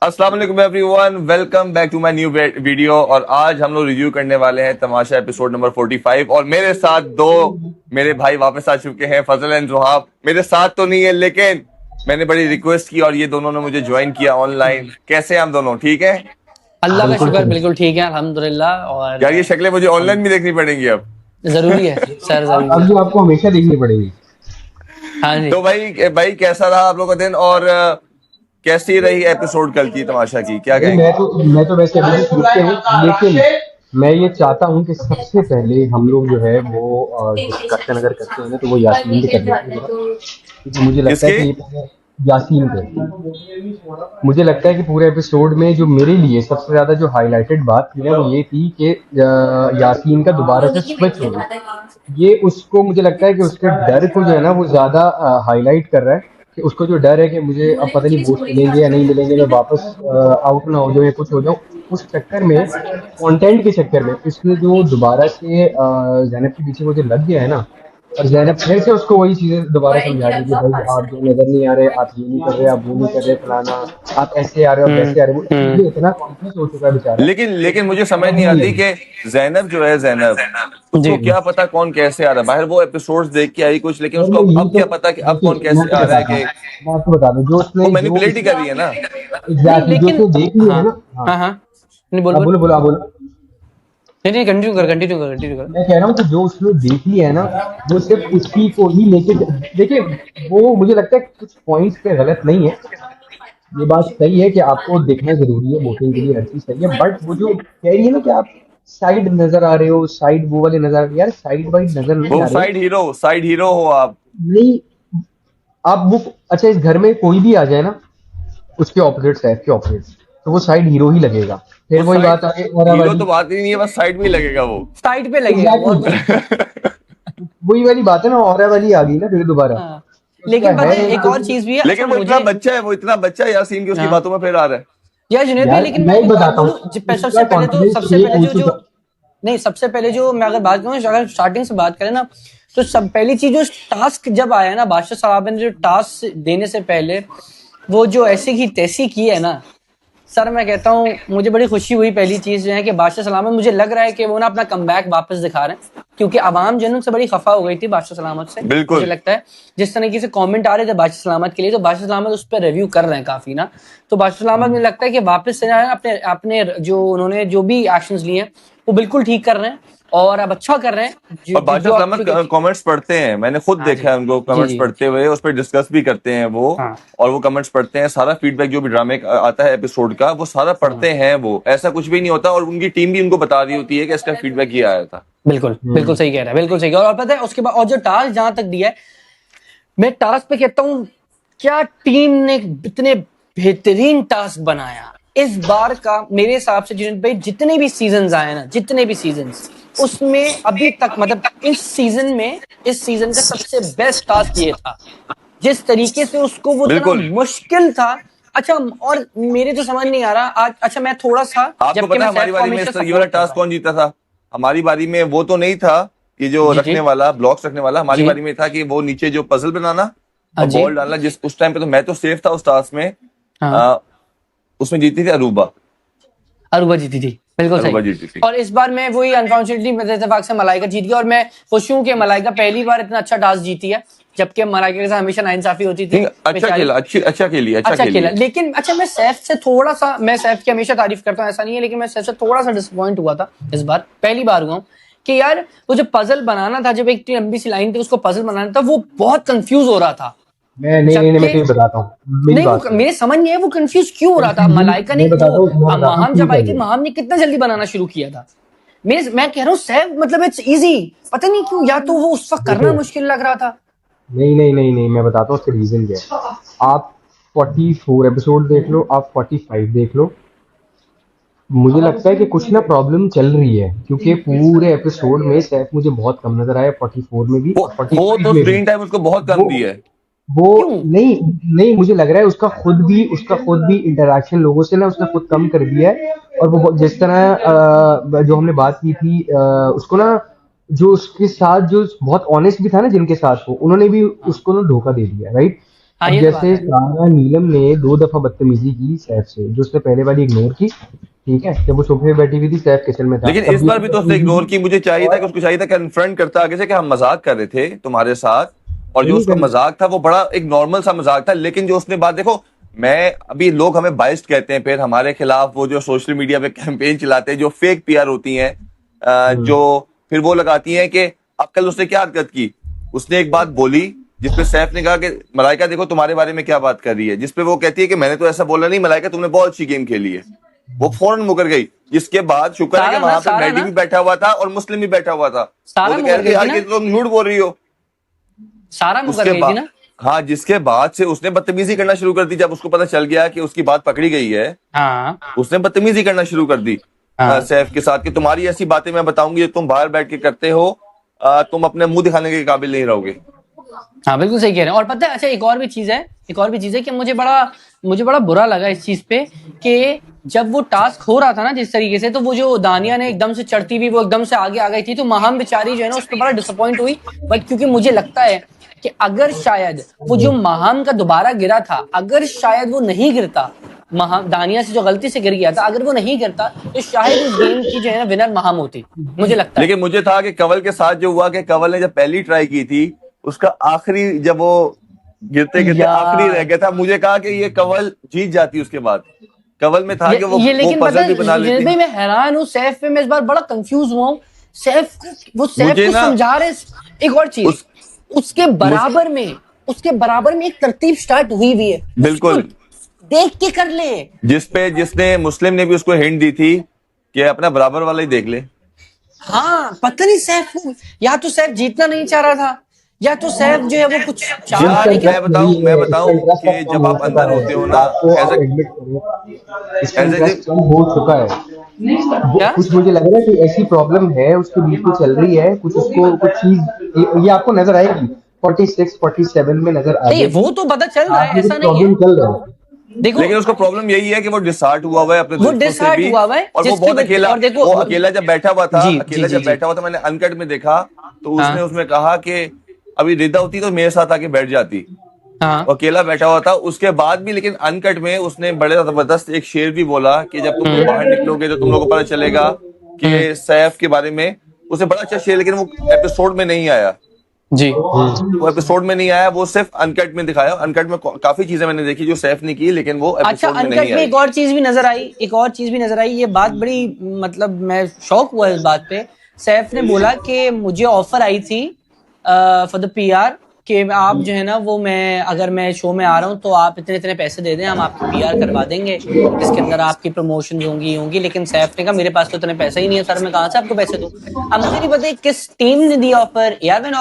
अस्सलाम वालेकुम everyone, welcome back to my new video. और आज हम लोग रिव्यू करने वाले हैं तमाशा एपिसोड नंबर 45। और मेरे साथ दो मेरे भाई वापस आ चुके हैं, फजल एंड जोहाब। मेरे साथ तो नहीं है, लेकिन मैंने बड़ी रिक्वेस्ट की और ये दोनों ने मुझे ज्वाइन किया ऑनलाइन। कैसे हैं हम दोनों? ठीक है, अल्लाह का शुक्र, बिल्कुल ठीक है अल्हम्दुलिल्लाह। और यार ये शक्लें मुझे ऑनलाइन भी देखनी पड़ेंगी अब। जरूरी है सर, जरूरी अब है। जो आपको हमेशा देखनी पड़ेगी। हाँ जी। तो भाई कैसा रहा आप लोगों का दिन, और कैसी रही एपिसोड कल की तमाशा की? क्या नहीं, कहेंगे? मैं तो वैसे अभी सोचते हूँ, लेकिन मैं ये चाहता हूँ कि सबसे पहले हम लोग जो है वो डिस्कशन अगर करते हैं ना तो वो यासीन पे करना चाहिए, क्योंकि मुझे लगता है किसके? कि ये पूरा यासीन पे, मुझे लगता है कि पूरे एपिसोड में जो मेरे लिए सबसे ज्यादा जो हाईलाइटेड बात थी ना वो ये थी कि यासीन का दोबारा से स्विच हो गया। ये उसको मुझे लगता है कि उसके डर को जो है ना वो ज्यादा हाईलाइट कर रहा है, कि उसको जो डर है कि मुझे अब पता नहीं बूस्ट मिलेंगे या नहीं मिलेंगे, मैं वापस आउट ना हो जाऊं या कुछ हो जाऊं, उस चक्कर में, कंटेंट के चक्कर में इसने जो दोबारा से ज़ैनब के पीछे वो जो लग गया है ना, और ज़ैनब फिर से उसको वही चीजें दोबारा समझा रही है कि भाई आप जो नजर नहीं आ रहे, आप ये नहीं कर रहे, आप वो नहीं कर रहे, फलाना, आप ऐसे आ रहे हो, आप वैसे आ रहे हो। वो इसलिए इतना कॉन्फ्यूज हो चुका है बेचारा। लेकिन मुझे समझ नहीं आती कि जैनब जो है, जैनब उसको जी। क्या पता कौन कैसे आ रहा है बाहर। वो एपिसोड्स देख के आई कुछ, लेकिन और उसको मैं यही अब तो क्या पता कि अब कौन देखिए, कैसे आ रहा है कि मैं आपको बता दूं, जो वो उसने जो मैनिपुलेट ही कर रही है ना। नहीं एग्जैक्टली जो लेकिन उसने देख लिया है हाँ ना। हाँ, हाँ हाँ, नहीं बोल आप बोल। बोलो बोलो, आप बोलो। नहीं नहीं, कंटिन्यू कर। मैं कह रहा हूँ कि जो उसने देख लिया है ना वो सिर्फ उसी को ही लेके, देखिए वो मुझे लगता है कुछ पॉइंट्स पे गलत नहीं है, ये बात सही है कि आपको देखना जरूरी है, वोटिंग के लिए हर चीज सही है, बट वो जो कह रही है ना कि आप साइड नजर आ रहे हो, साइड वो वाले नजर, यार साइड वाइड नजर नहीं वो आ रहे। साइड हीरो हो आप। नहीं, आप वो, अच्छा इस घर में कोई भी आ जाए ना उसके ऑपोजिट, सेफ के ऑपोजिट, तो वो साइड हीरो ही लगेगा। फिर वो वही साइड बात आगे और हीरो वाली, तो बात ही नहीं है, बस साइड में ही लगेगा वो। साइड पे लगेगा वो, और कुछ वही वाली बात है ना, और वाली आ गई ना फिर दोबारा। हाँ। उसका लेकिन पता है है एक और चीज भी है। अच्छा लेकिन मुझे वो इतना बच्चा है यासीन की, उसकी हाँ बातों में फिर आ रहा है। यार जुनेद भाई, यार, लेकिन मैं मैं एक बात बताता हूँ, बोलूं, उसका कॉन्फिडेंस सबसे ये पहले हो चुका। नहीं, सबसे पहले जो मैं अगर बात करूं, अगर स्टार्टिंग से बात करें ना, तो सब पहली चीज जो टास्क जब आया ना, बादशाह साहब ने जो टास्क देने से पहले वो जो ऐसी की तैसी की है ना सर, मैं कहता हूँ मुझे बड़ी खुशी हुई। पहली चीज जो है कि बादशाह सलामत, मुझे लग रहा है कि वो ना अपना कमबैक वापस दिखा रहे हैं, क्योंकि आवाम जनून से बड़ी खफा हो गई थी बादशाह सलामत से। बिल्कुल। मुझे लगता है जिस तरीके से कमेंट आ रहे थे बादशाह सलामत के लिए, तो बादशाह सलामत उस पर रिव्यू कर रहे हैं काफी ना। तो बादशाह सलामत मुझे लगता है कि वापस से अपने अपने जो उन्होंने जो भी एक्शंस लिए हैं वो बिल्कुल ठीक कर रहे हैं, और अब अच्छा कर रहे हैं। और बादशाह सलामत कमेंट्स पढ़ते हैं, मैंने खुद हाँ जी, देखा है उनको जी कमेंट्स जी पढ़ते हुए, उस पर डिस्कस भी करते हैं वो। हाँ और वो कमेंट्स पढ़ते हैं, सारा फीडबैक जो भी ड्रामे का आता है एपिसोड का वो सारा पढ़ते हैं वो। ऐसा कुछ भी नहीं होता, और उनकी टीम भी उनको बता रही होती है कि इसका फीडबैक ये आया था। बिल्कुल बिल्कुल सही कह रहा है, बिल्कुल सही कह रहा है। और पता है उसके बाद, और जो टास्क जहां तक दिया है, मैं टास्क पे कहता हूँ क्या टीम ने इतने बेहतरीन टास्क बनाया इस बार का। मेरे हिसाब से जुनेद भाई, जितने भी सीजन आए ना, जितने भी सीजन, उसमें अभी तक मतलब इस सीजन का सबसे बेस्ट टास्क ये था, जिस तरीके से उसको वो इतना बिल्कुल। मुश्किल था। अच्छा, और मेरे तो समझ नहीं आ रहा आज। अच्छा मैं थोड़ा सा, आपको जबकि पता मैं है हमारी सैफ को बारी में हमेशा ये वाला सपोर्ट करता टास्क हूं। कौन जीता था? हमारी बारी में वो तो नहीं था, ये जो जी जी रखने वाला, ब्लॉक्स रखने वाला, हमारी जी बारी में था कि वो नीचे जो पजल बनाना हाँ और जी बॉल डालना। जिस उस टाइम पे तो मैं तो सेफ था उस टास्क में। हाँ, आ, उसमें जीती थी अरूबा। अरूबा जीती थी, बिल्कुल अरूबा सही। जीती थी। और इस बार मैं वही अनफॉर्चुनेटली इत्तेफाक से मलाइका जीत गई, और मैं खुश हूं कि मलाइका पहली बार इतना अच्छा टास्क जीती है, जबकि मलाइका के साथ हमेशा नाइंसाफी होती थी। नहीं, अच्छा बेचारी खेला, अच्छा खेला, खेली। लेकिन अच्छा मैं सैफ से थोड़ा सा, मैं सैफ की हमेशा तारीफ करता हूँ, ऐसा नहीं है, लेकिन मैं सैफ से थोड़ा सा डिसअपॉइंट हुआ था इस बार। पहली बार हुआ हूं कि यार वो जो पजल बनाना था, जब एक लंबी सी लाइन थी उसको पजल बनाना था, वो बहुत कंफ्यूज हो रहा था। मैं नहीं, मैं जबकि तुम्हें बताता हूँ, मेरी नहीं, बात वो सुनो। मेरे समझ नहीं है वो कंफ्यूज क्यों हो रहा था। कंफ्यूजन मलाइका ने मैं वो बताता हूँ, माहम क्यों जब आई थी, चाहिए। माहम ने कितना जल्दी बनाना शुरू किया था। मैं कह रहा हूँ सैफ, मतलब इट्स इजी, पता नहीं क्यों, या तो वो उस वक्त करना देखो, मुश्किल लग रहा था। नहीं, मैं बताता हूँ उसका रीजन क्या है। आप 44 एपिसोड देख लो, आप 45 देख लो, मुझे लगता है कि कुछ ना प्रॉब्लम चल रही है, क्योंकि पूरे एपिसोड में सैफ मुझे बहुत कम नजर आया, 44 में भी और वो 45 तो में भी। स्क्रीन टाइम उसको बहुत कम वो दी है। वो क्यों? नहीं, मुझे लग रहा है उसका खुद भी इंटरेक्शन लोगों से ना उसने खुद कम कर दिया है। और वो जिस तरह जो हमने बात की थी, उसको ना, जो उसके साथ जो बहुत ऑनेस्ट भी था ना जिनके साथ वो, उन्होंने भी उसको ना धोखा दे दिया, राइट। हाँ अब ये तो बात जैसे है। सारा नीलम ने 2 दफा बदतमीजी की सैफ से, जो उसने पहले वाली इग्नोर की, ठीक है, जब वो सोफे पे बैठी हुई थी, सैफ किचन में था, लेकिन तब इस भी बार भी उसने तो उसने बदतमीजी इग्नोर की। की। मुझे चाहिए था कि और उसको चाहिए था कन्फ्रंट करता आगे से कि हम मजाक कर रहे थे तुम्हारे साथ, और जो नहीं उसका कर, मजाक था वो बड़ा एक नॉर्मल सा मजाक था। लेकिन जो उसने बात, देखो, मैं अभी लोग हमें बाइस्ड कहते हैं, फिर हमारे खिलाफ वो जो सोशल मीडिया पे कैंपेन चलाते हैं, जो फेक पीआर होती हैं, जो फिर वो लगाती हैं कि अब कल उसने क्या हरकत की। उसने एक बात बोली जिसपे सैफ ने कहा कि मलाइका देखो तुम्हारे बारे में क्या बात कर रही है, जिसपे वो कहती है कि मैंने तो ऐसा बोला नहीं मलाइका, तुमने बहुत अच्छी गेम खेली है। वो फौरन मुकर गई, जिसके बाद शुक्र है कि वहां पे सारा मेहदी ना भी बैठा हुआ था और मुस्लिम भी बैठा हुआ था। वो सारा तो कह मुकर रहे थे गई थी यार ना, कि तुम झूठ बोल रही हो। सारा मुकर उसके गई थी बाद, ना। हाँ, जिसके बाद से उसने बदतमीजी करना शुरू कर दी। जब उसको पता चल गया कि उसकी बात पकड़ी गई है, हाँ उसने बदतमीजी करना शुरू कर दी हाँ सैफ के साथ कि तुम्हारी ऐसी बातें मैं बताऊंगी जो तुम बाहर बैठ के करते हो, तुम अपने मुंह दिखाने के काबिल नहीं रहोगे। हाँ बिल्कुल सही कह रहे हैं। और पता है, अच्छा एक और भी चीज है, एक और भी चीज है कि मुझे बड़ा बुरा लगा इस चीज पे कि जब वो टास्क हो रहा था ना जिस तरीके से, तो वो जो दानिया ने एकदम से चढ़ती हुई वो एकदम से आगे आ गई थी, तो महम बेचारी जो है ना उस पर बड़ा डिसअपॉइंट हुई। बट क्योंकि मुझे लगता है कि अगर शायद वो जो महम का दोबारा गिरा था, अगर शायद वो नहीं गिरता, महम दानिया से जो गलती से गिर गया था, अगर वो नहीं गिरता तो शायद इस गेम की जो है ना विनर महम होती, मुझे लगता है। लेकिन मुझे था कि कंवल के साथ जो हुआ कि कंवल ने जब पहली ट्राई की थी, उसका आखिरी, जब वो गिरते गिरते आखिरी रह यार गया था, मुझे कहा कि ये कंवल जीत जाती। उसके बाद कंवल में था कि ये वो लेकिन पता पजल है भी बना जुनैद लेती। भाई, मैं हैरान हूँ सैफ पे, मैं इस बार बड़ा कंफ्यूज हुआ हूँ। सैफ मुझे को ना समझा रहे। एक और चीज, उस उसके मुझ बराबर में उसके बराबर में एक तरतीब स्टार्ट हुई हुई है, उसको बिल्कुल, देख के कर ले। जिसने मुस्लिम ने भी उसको हिंट दी थी कि अपना बराबर वाला ही देख ले। हाँ पता नहीं सैफ को, या तो सैफ जीतना नहीं चाह रहा था, या तो सैफ जो है वो कुछ चाह रहा है, यार लेकिन इसका मैं इंटरेस्ट बताऊं अब कि कम जब आप हो चुका अंदर है, होते हो इस ना, बात को एज आप ए एडमिट करें, इसका एज ए इंटरेस्ट कम हो चुका है। क्या। कुछ मुझे लग रहा है कि ऐसी प्रॉब्लम है उसके बीच में चल रही है, कुछ उसको कुछ चीज ये आपको नजर आएगी, 46 47 में नजर नहीं आएगी। वो तो पता चल रहा आप है, में कुछ ऐसा नहीं है। प्रॉब्लम चल रहा है। देखो लेकिन उसका प्रॉब्लम यही है कि वो डिसहार्ट हुआ है अपने वो दोस्तों से डिसहार्ट भी, हुआ हुआ है और वो जिसकी बहुत अकेला, और देखो वो अकेला जब बैठा हुआ था, जी जी अकेला जी जब जी। बैठा हुआ था, मैंने अनकट में देखा, तो उसने हाँ उसमें कहा कि अभी रिदा होती तो मेरे साथ आके बैठ जाती। हाँ। वो अकेला बैठा हुआ था उसके बाद भी, लेकिन अनकट में उसने बड़े जबरदस्त एक शेर भी बोला कि जब तुम लोग बाहर निकलोगे तो तुम लोगों को पता चलेगा हम्म। कि सैफ के बारे में। उसे बड़ा अच्छा शेर, लेकिन वो एपिसोड में नहीं आया। जी। वो एपिसोड में नहीं आया, वो सिर्फ अनकट में दिखाया। अनकट में काफी चीजें मैंने देखी जो सैफ ने की, लेकिन वो अच्छा एपिसोड में अनकट नहीं में आई। एक और चीज भी नजर आई, एक और चीज भी नजर आई, ये बात बड़ी, मतलब मैं शौक हुआ इस बात पे। सैफ ने बोला कि मुझे ऑफर आई थी फॉर द पीआर कि आप जो है ना वो, मैं अगर मैं शो में आ रहा हूँ तो आप इतने इतने पैसे दे दें, हम आपकी पीआर करवा देंगे, जिसके अंदर आपकी प्रमोशन होंगी। लेकिन सैफ ने कहा मेरे पास तो इतने पैसे ही नहीं है सर, मैं कहाँ से आपको पैसे दूं। अब मुझे नहीं पता किस टीम ने दिया ऑफर, एयरवेन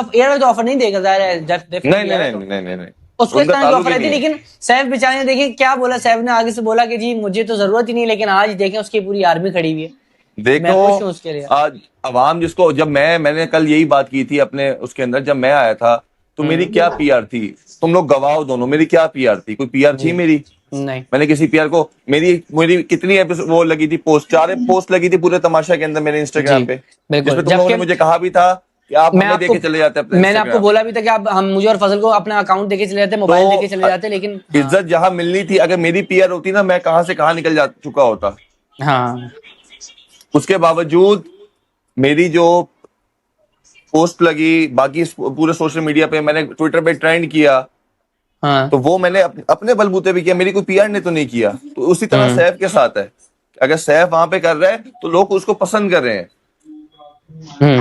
ऑफर नहीं देगा, जाहिर है नहीं नहीं नहीं नहीं नहीं नहीं, उसको इस उनका तरह की ताल्लुक ऑफर ही आई थी। नहीं है। लेकिन सैफ बेचारे ने देखिए क्या बोला, सैफ ने आगे से बोला कि जी मुझे तो जरूरत ही नहीं, लेकिन आज देखें उसकी पूरी आर्मी खड़ी हुई है। मैं देखो, खुश हूँ उसके लिए। आज अवाम जिसको, जब मैंने कल यही बात की थी अपने उसके अंदर, जब मैं आया था तो मेरी क्या पीआर थी, तुम लोग गवाह हो दोनों, मेरी क्या पीआर थी? कोई पीआर थी जी मेरी? नहीं। मैंने किसी पीआर को, मेरी मेरी कितनी वो लगी थी पोस्ट, 4 पोस्ट लगी थी पूरे तमाशा के अंदर मेरे जी इंस्टाग्राम पे, बिल्कुल। जिसमें तुम लोगों जबकि ने मुझे कहा भी था कि आप मैं हमें आपको देके चले जाते अपने मैंने आपको इंस्टाग्राम। बोला भी था कि आप हम मुझे और फजल को अपना अकाउंट देके चले जाते, मोबाइल देके चले तो जाते, लेकिन हाँ इज्जत जहां मिलनी थी, अगर मेरी पीआर होती ना, मैं कहां से कहां निकल जा चुका होता। हाँ उसके बावजूद मेरी जो पोस्ट लगी, बाकी पूरे सोशल मीडिया पे, मैंने ट्विटर पे ट्रेंड किया, हाँ। तो वो मैंने अपने बलबूते पे किया, मेरी कोई पीआर ने तो नहीं किया। तो उसी तरह सैफ के साथ है, अगर सैफ वहां पे कर रहा है तो लोग उसको पसंद कर रहे हैं। नहीं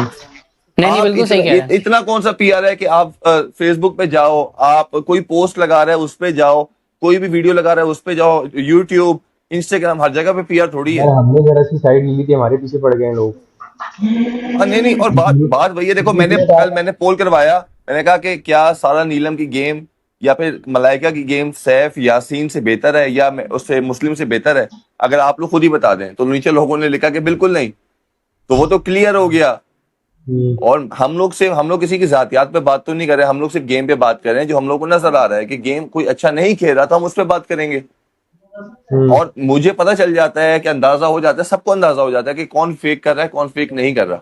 नहीं आप बिल्कुल सही कह रहे हैं। इतना कौन सा पीआर है कि आप फेसबुक पे जाओ, आप कोई पोस्ट लगा रहे हैं उस पे जाओ, कोई भी वीडियो लगा रहे हैं उस पे जाओ, यूट्यूब, इंस्टाग्राम, हर जगह पे पीआर थोड़ी है। यार हमने जरा सी साइड ली थी, हमारे पीछे पड़ गए हैं लोग। नहीं नहीं, और बात वही है। देखो, मैंने पोल करवाया, मैंने कहा कि क्या सारा नीलम की गेम या फिर मलाइका की गेम सैफ यासीन से बेहतर है या उससे मुस्लिम से बेहतर है? अगर आप लोग खुद ही बता दें। तो नीचे लोगों ने लिखा कि बिल्कुल नहीं। तो वो तो क्लियर हो गया। और हम लोग किसी की जातियात पे बात तो नहीं कर रहे, हम लोग सिर्फ गेम पे बात कर रहे हैं। जो हम लोग को नजर आ रहा है कि गेम कोई अच्छा नहीं खेल रहा, तो हम उस पर बात करेंगे। और मुझे पता चल जाता है कि अंदाजा हो जाता है, सबको अंदाजा हो जाता है कि कौन फेक कर रहा है, कौन फेक नहीं कर रहा।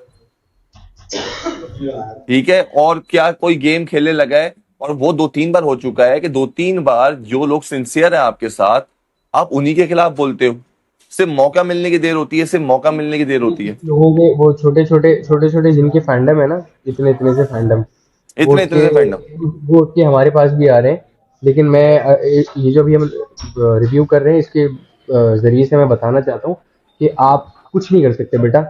ठीक है, और क्या कोई गेम खेलने लगा है और वो 2-3 बार हो चुका है कि 2-3 बार जो लोग सिंसियर है आपके साथ, आप उन्हीं के खिलाफ बोलते हो। सिर्फ मौका मिलने की देर होती है, सिर्फ मौका मिलने की देर होती है। लोगों के वो छोटे छोटे जिनके फैंडम है ना, इतने इतने से फैंडम, वो इतने उठ इतने के से फैंडम। वो उठ के हमारे पास भी आ रहे हैं। लेकिन मैं ये जो अभी हम रिव्यू कर रहे हैं, इसके जरिए से मैं बताना चाहता हूँ कि आप कुछ नहीं कर सकते बेटा।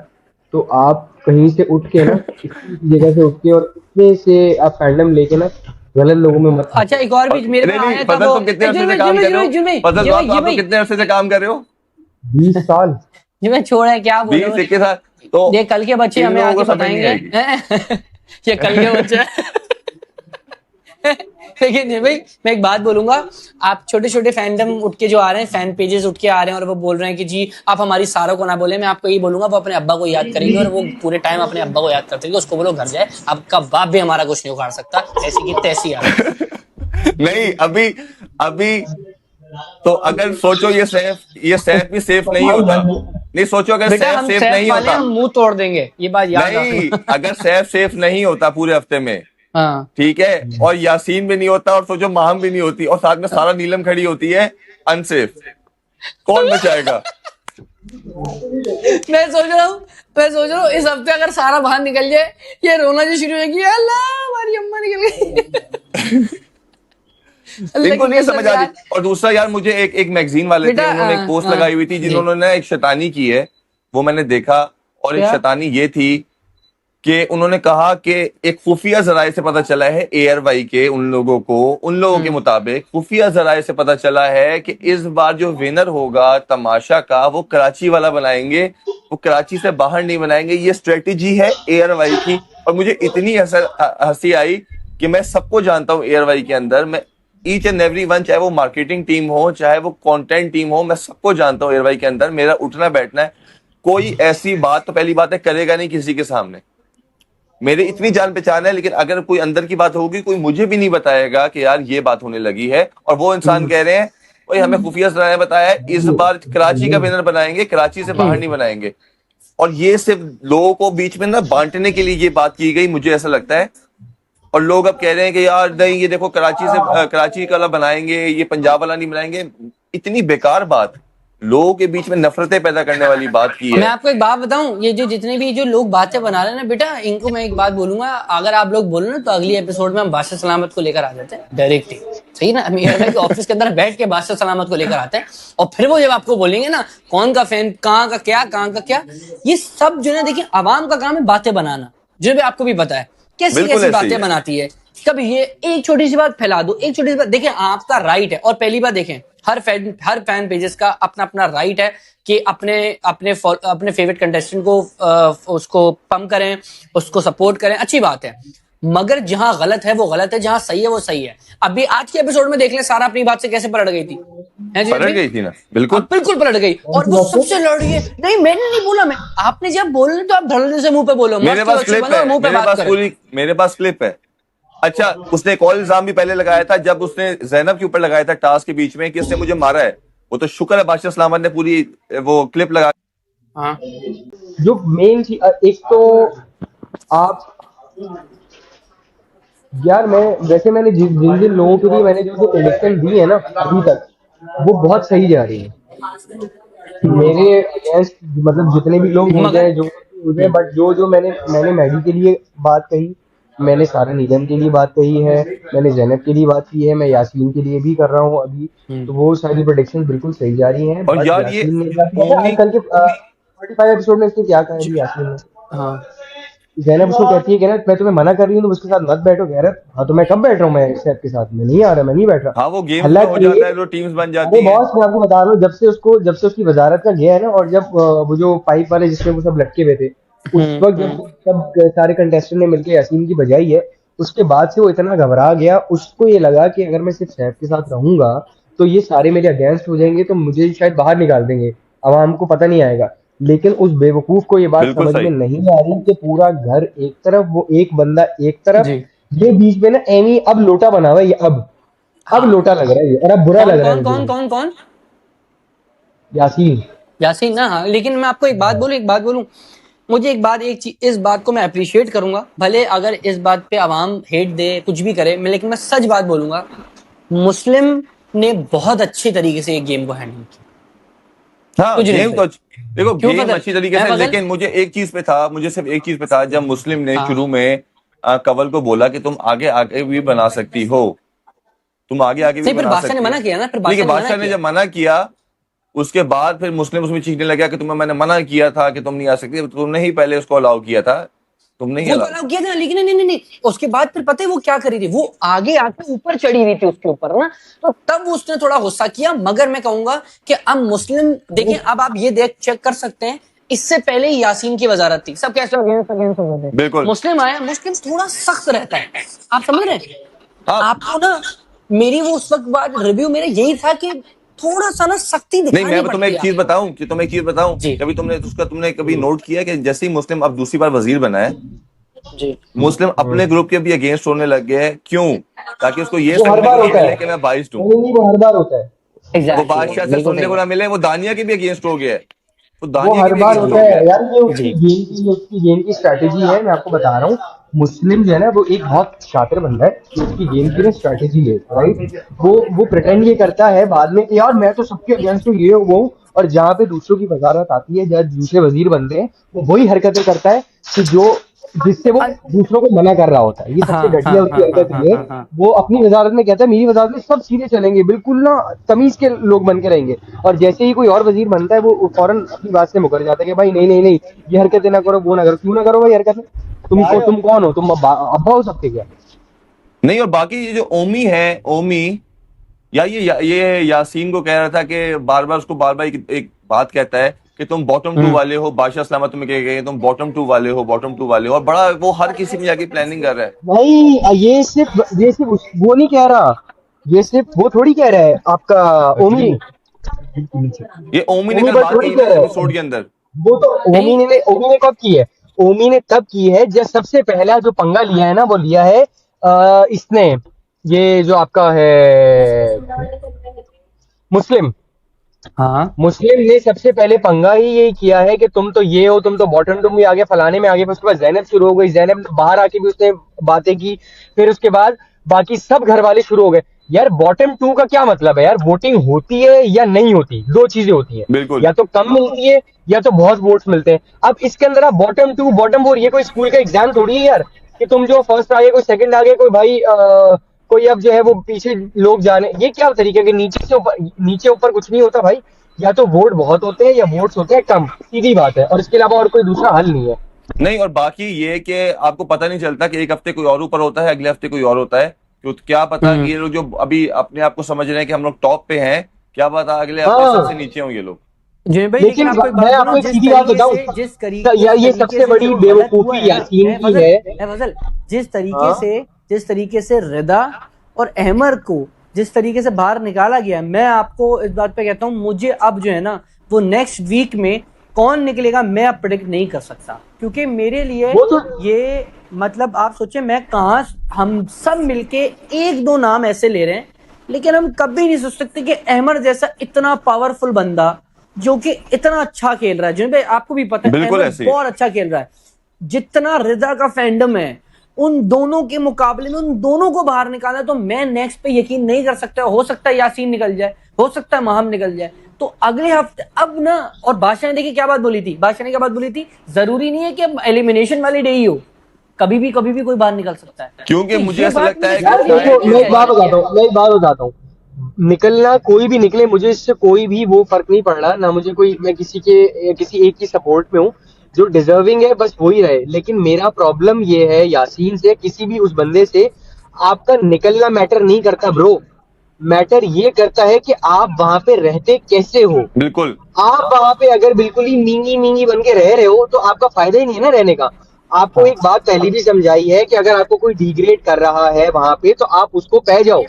तो आप कहीं से उठ के ना, किसी जगह से उठ के और इतने से आप फैंडम लेके ना गलत लोगों में मत अच्छा, एक और भी मेरे नहीं पास नहीं, आया था फजल वो। तुम कितने ए, अरसे जुल से भाई, काम कर रहे हो? जुल भाई, फजल जी भाई, साहब, जी आप लोग भाई, कितने अरसे से काम कर रहे हो? 20 साल। जी भाई, छोड़ा क्या बोलो। 20-21 साल। तो ये कल के बच्चे इन हमें लोगों को आके समझ नहीं बताएंगे। आएगी। ये कल के बच्चे। लेकिन ये भाई, मैं एक बात बोलूंगा। आप छोटे छोटे फैंडम उठ के जो आ रहे हैं, फैन पेजेस उठ के आ रहे हैं और वो बोल रहे हैं कि जी आप हमारी सारों को ना बोले, मैं आपको यही बोलूंगा, वो अपने अब्बा को याद करेंगे और वो पूरे टाइम अपने अब्बा को याद करते रहेंगे। उसको बोलो घर जाए, आपका बाप भी हमारा कुछ नहीं उखाड़ सकता, ऐसी की तैसी आ रही। नहीं, अभी अभी तो अगर सोचो ये सैफ भी सेफ नहीं होता। नहीं, सोचो अगर बेटा, सैफ हम सेफ सैफ नहीं वाले होता। हम मुंह तोड़ देंगे, ये बात याद नहीं, रखना। अगर सैफ सेफ नहीं होता पूरे हफ्ते में, हाँ। ठीक है, और यासीन भी नहीं होता, और सोचो माहम भी नहीं होती, और साथ में सारा नीलम खड़ी होती है अनसेफ, कौन बचाएगा? मैं सोच रहा हूँ इस हफ्ते अगर सारा बाहर निकल जाए, ये रोना जो शुरू होगी, अल्लाह हमारी अम्मा निकल गई। अल्लाह इनको की नहीं कसम समझ आ यार। रही। और दूसरा यार, मुझे एक मैगजीन वाले थे, बेटा, उन्होंने एक पोस्ट हाँ, लगाई हुई थी जी। जिन्होंने एक शैतानी की है, वो मैंने देखा। और एक क्या? शैतानी ये थी कि उन्होंने कहा कि एक खुफिया जराये से पता चला है, एयरवाई के उन लोगों के मुताबिक खुफिया जराये से पता चला है कि इस बार जो विनर होगा तमाशा का, वो कराची वाला बनाएंगे, वो कराची से बाहर नहीं बनाएंगे। ये स्ट्रेटेजी है एयरवाई की। और मुझे इतनी हंसी आई कि मैं सबको जानता हूँ एयरवाई के अंदर, मैं ईच एंड एवरी वन, चाहे वो मार्केटिंग टीम हो, चाहे वो कंटेंट टीम हो, मैं सबको जानता हूँ एयरवाई के अंदर। मेरा उठना बैठना है, कोई ऐसी बात तो पहली बात है करेगा नहीं किसी के सामने। मेरे इतनी जान पहचान है, लेकिन अगर कोई अंदर की बात होगी, कोई मुझे भी नहीं बताएगा कि यार ये बात होने लगी है। और वो इंसान कह रहे हैं, भाई हमें खुफिया सलाह ने बताया है इस बार कराची का विनर बनाएंगे, कराची से बाहर नहीं बनाएंगे। और ये सिर्फ लोगों को बीच में ना बांटने के लिए ये बात की गई, मुझे ऐसा लगता है। और लोग अब कह रहे हैं कि यार नहीं, ये देखो कराची वाला बनाएंगे, ये पंजाब वाला नहीं बनाएंगे। इतनी बेकार बात, लोगों के बीच में नफरतें पैदा करने वाली बात की मैं है। आपको एक बात बताऊं, ये जो जितने भी जो लोग बातें बना रहे हैं ना बेटा, इनको मैं एक बात बोलूंगा, अगर आप लोग बोलो ना तो अगली एपिसोड में हम बादशाह सलामत को लेकर आ जाते हैं डायरेक्टली। सही ना, हम एयरवाई के ऑफिस के अंदर बैठ के बादशाह सलामत को लेकर आते हैं, और फिर वो जब आपको बोलेंगे ना कौन का फैन, कहाँ का क्या, ये सब जो है ना, देखिए आवाम का काम है बातें बनाना, जो भी आपको भी पता है कैसी बिल्कुल कैसी ऐसे ही बातें है। बनाती है। कभी ये एक छोटी सी बात फैला दो, एक छोटी सी बात, देखिए आपका राइट है। और पहली बात देखें, हर फैन पेजेस का अपना अपना राइट है कि अपने अपने फेवरेट कंटेस्टेंट को उसको पंप करें, उसको सपोर्ट करें, अच्छी बात है। मगर जहां गलत है वो गलत है, जहां सही है वो सही है। अभी आज के एपिसोड में देख लें, सारा अपनी बात से कैसे पलट गई थी, है जी पलट भाई? गई थी ना, बिल्कुल। अब बिल्कुल पलट गई, और वो सबसे लड़ रही है। नहीं, मैंने नहीं बोला, मैं, आपने जब बोलना तो आप धड़ल्ले से मुंह पे बोलो, मेरे मस्त पास बच्चे क्लिप बनो है, और मुंह पे बात करें। मेरे पास क्लिप है। अच्छा, उसने एक और इल्जाम भी पहले लगाया था, जब उसने जैनब के ऊपर लगाया था टास्क के बीच में कि उसने मुझे मारा है। वो तो शुक्र है बादशाह सलामत ने पूरी वो क्लिप लगा। हाँ, जो मेन चीज, एक तो आप, यार मैं वैसे मैंने जिन जिन जिन लोगों के लिए मैंने जो प्रेडिक्शन दी है ना अभी तक, वो बहुत सही जा रही है मेरे अगेंस्ट। मतलब जितने भी लोग हो मगर जाए, जो हो जाए, बट जो जो मैंने मैडी के लिए बात कही, मैंने सारा नीलम के लिए बात कही है, मैंने जैनब के लिए बात की है, मैं यासीन के लिए भी कर रहा हूँ अभी। तो वो सारी प्रोडिक्शन बिल्कुल सही जा रही हैं। और बट यार ये यासीन ने क्या किया था उन्हीं कल के 45 एपिसोड में, इसने क्या कहा है यासीन ने? हाँ, जैनब उसको कहती है कि ना मैं तुम्हें मना कर रही हूँ, तुम उसके साथ मत बैठो। कह रहा हाँ तो मैं कब बैठ रहा हूँ, मैं सैफ के साथ मैं नहीं आ रहा, मैं नहीं बैठ रहा। हाँ, वो गेम्स में हो हालांकि जाता है तो टीम्स बन अरे जाती हैं। बॉस, मैं आपको बता रहा हूँ, जब से उसकी वजारत का गया है ना, और जब वो जो पाइप वाले जिसमें वो सब लटके हुए थे, उस वक्त जब सब सारे कंटेस्टेंट ने मिलकर यासीन की बजाई है, उसके बाद से वो इतना घबरा गया। उसको ये लगा कि अगर मैं सिर्फ सैफ के साथ रहूंगा तो ये सारे मेरे अगेंस्ट हो जाएंगे, तो मुझे शायद बाहर निकाल देंगे, आवाम को पता नहीं आएगा। लेकिन उस बेवकूफ को ये बात बिल्कुल समझ सही। में नहीं आ रही कि पूरा घर एक तरफ, वो एक बंदा एक तरफ, जी। ये बीच में ना एमी अब लोटा बना हुआ है। ये अब लोटा लग रहा है ये, और अब बुरा कौन लग रहा है कौन मुझे। कौन कौन कौन? यासीन। यासीन ना, हाँ। लेकिन मैं आपको एक बात बोलूं, मुझे एक चीज, इस बात को मैं अप्रिशिएट करूंगा, भले अगर इस बात पे आवाम हेट दे कुछ भी करे, लेकिन मैं सच बात बोलूंगा, मुस्लिम ने बहुत अच्छे तरीके से एक गेम को हैंडल किया। हाँ कुछ नहीं गेम भाई। तो देखो क्यों गेम फजल? अच्छी तरीके है से, फजल? लेकिन मुझे एक चीज पे था, मुझे सिर्फ एक चीज पे था, जब मुस्लिम ने हाँ। शुरू में कंवल को बोला कि तुम आगे आगे भी बना सकती हो, तुम आगे आगे भी नहीं, फिर बना बादशाह ने सकती हो। मना किया ना, फिर ठीक है, बादशाह ने मना बादशाह ने किया। जब मना किया, उसके बाद फिर मुस्लिम उसमें चीखने लगा कि तुम्हें मैंने मना किया था कि तुम नहीं आ सकती, तुमने ही पहले उसको अलाउ किया था, तुमने ही वो तो अलाउ। अलाउ किया था, लेकिन नहीं नहीं नहीं, उसके बाद फिर पता है वो क्या करी थी, वो आगे आके ऊपर चढ़ी हुई थी उसके ऊपर ना, तो तब उसने थोड़ा गुस्सा किया। मगर मैं कहूंगा कि अब मुस्लिम देखें, अब आप ये देख चेक कर सकते हैं, इससे पहले यासीन की वजारत थी, सब कैसे अगेंस्ट अगेंस्ट हो गए थे। बिल्कुल। मुस्लिम आया, मुस्लिम थोड़ा सख्त रहता है, आप समझ रहे हैं? हाँ आपको ना, मेरी वो उस वक्त बाद रिव्यू मेरा यही था कि थोड़ा सा ना सख्ती नहीं, दिखानी मैं तुम्हें पड़ती एक चीज है। बताऊं कि तुम्हें एक चीज बताऊं, जी कभी तुमने कभी नोट किया कि जैसे ही मुस्लिम अब दूसरी बार वजीर बना है, जी। मुस्लिम अपने ग्रुप के भी अगेंस्ट होने लग गए हैं। क्यों? ताकि उसको ये वो हर बार सर्टिफिकेट होता मिले है। कि मैं बाइस्ड हूँ। नहीं नहीं, वो हर बार होता है। वो एग्जैक्टली, बादशाह से बिल्कुल सुनने सही को बात। ना मिले, वो दानिया के भी अगेंस्ट हो गया है, वो वो दानिया के हर भी बार अगेंस्ट होता हो गया है है। यार, ये जी उसकी गेम की स्ट्रैटेजी है। मैं आपको बता रहा हूँ, मुस्लिम जो है ना वो एक बहुत शातिर बंदा है, उसकी गेम की ना स्ट्रैटेजी है, राइट। वो प्रिटेंड ये करता है बाद में कि यार मैं तो सबके अगेंस्ट हूँ, ये हूँ वो हूँ, और जहाँ पे दूसरों की वजारत आती है, जहाँ दूसरे वजीर बनते हैं, वो वही हरकतें करता है कि जिससे वो दूसरों को मना कर रहा होता है। ये सबसे हाँ हाँ घटिया उसकी हाँ हाँ हरकत हाँ ये है। हाँ हाँ। वो अपनी वजारत में कहता है मेरी वजारत में सब सीधे चलेंगे, बिल्कुल ना तमीज के लोग बन के रहेंगे, और जैसे ही कोई और वजीर बनता है वो फौरन अपनी बात से मुकर जाता है कि भाई नहीं नहीं नहीं, ये हरकतें ना करो, वो ना करो। क्यों ना करो भाई हरकतें? तुम कौन हो? तुम अब्बा हो सबके क्या? नहीं, और बाकी ये जो ओमी है, ओमी या ये यासीन को कह रहा था कि बार बार उसको बार बार एक बात कहता है कि तुम बॉटम टू वाले हो, बादशाह सलामत तुम्हें कह गए तुम बॉटम टू वाले हो, बॉटम टू वाले हो, और बड़ा वो हर किसी में जाके प्लानिंग कर रहा है। भाई ये सिर्फ वो नहीं कह रहा, ये सिर्फ वो थोड़ी कह रहा है आपका ओमी। ये ओमी ने ओमी कल बस बात थोड़ी की कह ना रहा एपिसोड है। के अंदर। वो तो नहीं ओमी ने कब की है? ओमी ने तब की है जब सबसे पहला जो पंगा लिया है ना, वो लिया है इसने, ये जो आपका है मुस्लिम। हाँ मुस्लिम ने सबसे पहले पंगा ही यही किया है कि तुम तो ये हो, तुम तो बॉटम तुम भी आगे फलाने में आगे। फिर उसके बाद जैनब शुरू हो गई, जैनब बाहर आके भी उसने बातें की। फिर उसके बाद बाकी सब घर वाले शुरू हो गए। यार बॉटम टू का क्या मतलब है यार? वोटिंग होती है या नहीं होती, दो चीजें होती हैं, बिल्कुल। या तो कम मिलती है या तो बहुत वोट्स मिलते हैं। अब इसके अंदर आप बॉटम टू बॉटम फोर, ये कोई स्कूल का एग्जाम थोड़ी है यार कि तुम जो फर्स्ट आ गए, कोई सेकंड आ गए, कोई भाई कोई अब जो है वो पीछे लोग जाने। ये क्या तरीका है कि नीचे ऊपर कुछ नहीं होता भाई। या तो वोट बहुत होते हैं या वोट्स होते हैं कम, सीधी बात है, और इसके अलावा और कोई दूसरा हल नहीं है। नहीं, और बाकी ये कि आपको पता नहीं चलता कि एक हफ्ते कोई और ऊपर होता है, अगले हफ्ते कोई और होता है। तो क्या पता कि ये लोग जो अभी अपने आप को समझ रहे हैं कि हम लोग टॉप पे हैं, क्या पता अगले हफ्ते सबसे हाँ, नीचे हों ये लोग। जी भाई, लेकिन लेकिन आपको एक मैं बात बोलूं, आपको एक जिस सीधी बात तरीके बताऊं, से यार ये सबसे बड़ी जो गलत हुआ बेवकूफी है ना, यासीन है की फजल, है। है फजल, हाँ जिस तरीके से रिदा और अहमर को जिस तरीके से बाहर निकाला गया, मैं आपको इस बात पे कहता हूँ, मुझे अब जो है ना, वो नेक्स्ट वीक में कौन निकलेगा मैं अब प्रेडिक्ट नहीं कर सकता, क्योंकि मेरे लिए वो तो ये मतलब आप सोचे मैं कहाँ, हम सब मिलके एक दो नाम ऐसे ले रहे हैं, लेकिन हम कभी नहीं सोच सकते कि अहमद जैसा इतना पावरफुल बंदा जो कि इतना अच्छा खेल रहा है, जिन पे आपको भी पता है बिल्कुल अहमद ऐसे ही। बहुत अच्छा खेल रहा है, जितना रिदा का फैंडम है उन दोनों के मुकाबले में, उन दोनों को बाहर निकाला, तो मैं नेक्स्ट पे यकीन नहीं कर सकता। हो सकता है यासीन निकल जाए, हो सकता है महम निकल जाए, तो अगले हफ्ते अब ना। और बादशाह ने देखिए क्या बात बोली थी, बादशाह ने क्या बात बोली थी, जरूरी नहीं है कि अब एलिमिनेशन वाले डे ही हो, कभी भी कोई बाहर निकल सकता है। क्योंकि तो मुझे ये ऐसा बात लगता है मुझे कि यार समझ नहीं देखो, आई मैं एक बात बताता हूँ, निकलना कोई भी निकले, मुझे इससे कोई भी वो फर्क नहीं पड़ रहा ना। मुझे कोई, मैं किसी एक की सपोर्ट में हूँ, जो डिजर्विंग है बस वही रहे। लेकिन मेरा प्रॉब्लम ये है यासीन से, किसी भी उस बंदे से, आपका निकलना मैटर नहीं करता ब्रो। मैटर ये करता है कि आप वहां पे रहते कैसे हो। बिल्कुल। आप वहां पे अगर बिल्कुल ही मींगी मींगी बन के रह रहे हो तो आपका फायदा ही नहीं है ना रहने का। आपको एक बात पहले भी समझाई है कि अगर आपको कोई डिग्रेड कर रहा है वहां पे, तो आप उसको पै जाओ।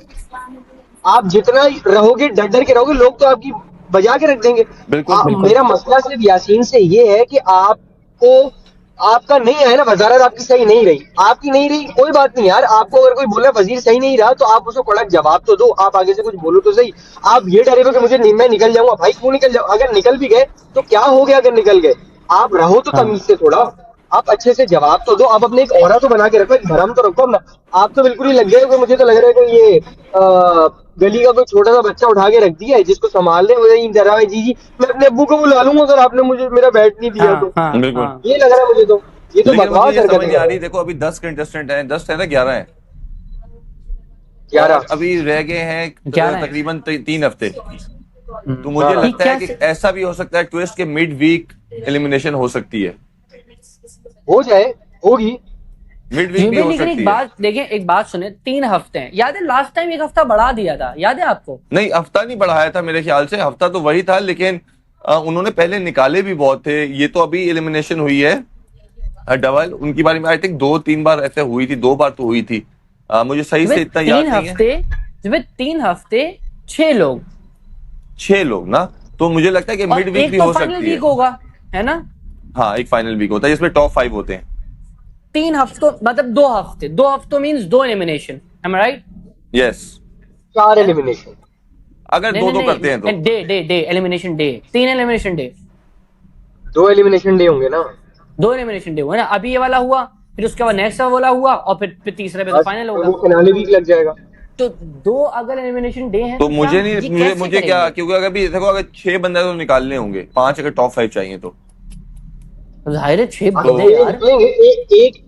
आप जितना रहोगे, डर डर के रहोगे, लोग तो आपकी बजा के रख देंगे। बिल्कुल। बिल्कुल। मेरा मसला सिर्फ यासीन से ये है कि आपको, आपका नहीं है ना, वजारत आपकी सही नहीं रही, आपकी नहीं रही, कोई बात नहीं यार। आपको अगर कोई बोला वजीर सही नहीं रहा, तो आप उसको कड़क जवाब तो दो, आप आगे से कुछ बोलो तो सही। आप ये डरे हो कि मैं निकल जाऊंगा, भाई क्यों निकल जाऊं? अगर निकल भी गए तो क्या हो गया अगर निकल गए? आप रहो तो तमीज से थोड़ा, आप अच्छे से जवाब तो दो, आप अपने एक ऑरा तो बना के रखो, एक भरम तो रखो अपना। आप तो बिल्कुल ही लग गए हो, मुझे तो लग रहा है कि ये गली का कोई छोटा सा बच्चा उठा के रख दिया है जिसको संभाल ले, मुझे डरा है जी जी मैं अपने अब्बू को बुला लूंगा अगर आपने मुझे मेरा बैट नहीं दिया हाँ तो। हाँ बिल्कुल। हाँ। ये लग रहा है मुझे तो, ये तो लेकिन बकवास मुझे ये समझ हरकत नहीं आ रही, है। देखो अभी 10 कंटेस्टेंट हैं, 10 है ना, 11 हैं, 11 और अभी रह गए हैं 11 हैं। तकरीबन 3 हफ्ते। तो मुझे हाँ। लगता है क्या कि ऐसा भी हो सकता है ट्विस्ट के मिड वीक एलिमिनेशन हो सकती है, हो जाए, होगी। मिड वीक भी जी हो लेकिन सकती एक है। बात देखिए, एक बात सुने, 3 हफ्ते हैं, याद है लास्ट टाइम एक हफ्ता बढ़ा दिया था, याद है आपको? नहीं, हफ्ता नहीं बढ़ाया था मेरे ख्याल से, हफ्ता तो वही था, लेकिन उन्होंने पहले निकाले भी बहुत थे। ये तो अभी एलिमिनेशन हुई है डबल, उनकी बारे में आई थिंक 2-3 बार ऐसे हुई थी, 2 बार तो हुई थी। मुझे सही से इतना याद नहीं है। 3 हफ्ते 6 लोग, 6 लोग ना, तो मुझे लगता है कि और मिड वीक एक भी तो हो फाइनल सकती है। वीक होगा, है ना? हाँ, एक फाइनल वीक होता है जिसमें टॉप 5 होते हैं। 3 हफ्तों मतलब 2 हफ्ते, 2 हफ्तों मीन्स 2 एलिमिनेशन, एम आई राइट? Yes, 4 elimination. अगर नहीं 2-2 नहीं करते हैं तो। नहीं, day elimination day, 3 elimination day, 2 elimination day होंगे ना। 2 एलिमिनेशन डे हुआ ना, अभी ये वाला हुआ, फिर उसके बाद नेक्स्ट वाला हुआ, और फिर तीसरे पे तो बस फाइनल तो होगा। वो फिनाले वीक लग जाएगा। तो 2 अगर एलिमिनेशन डे है तो क्या मुझे ये नहीं, कैसे मुझे क्या, करेंगे? क्योंकि अगर भी देखो, अगर 6 बंदे तो निकालने होंगे, 5 अगर टॉप 5 चाहिए तो। जाहिर है 6 हाँ, बंदे तो यार। निकलेंगे। एक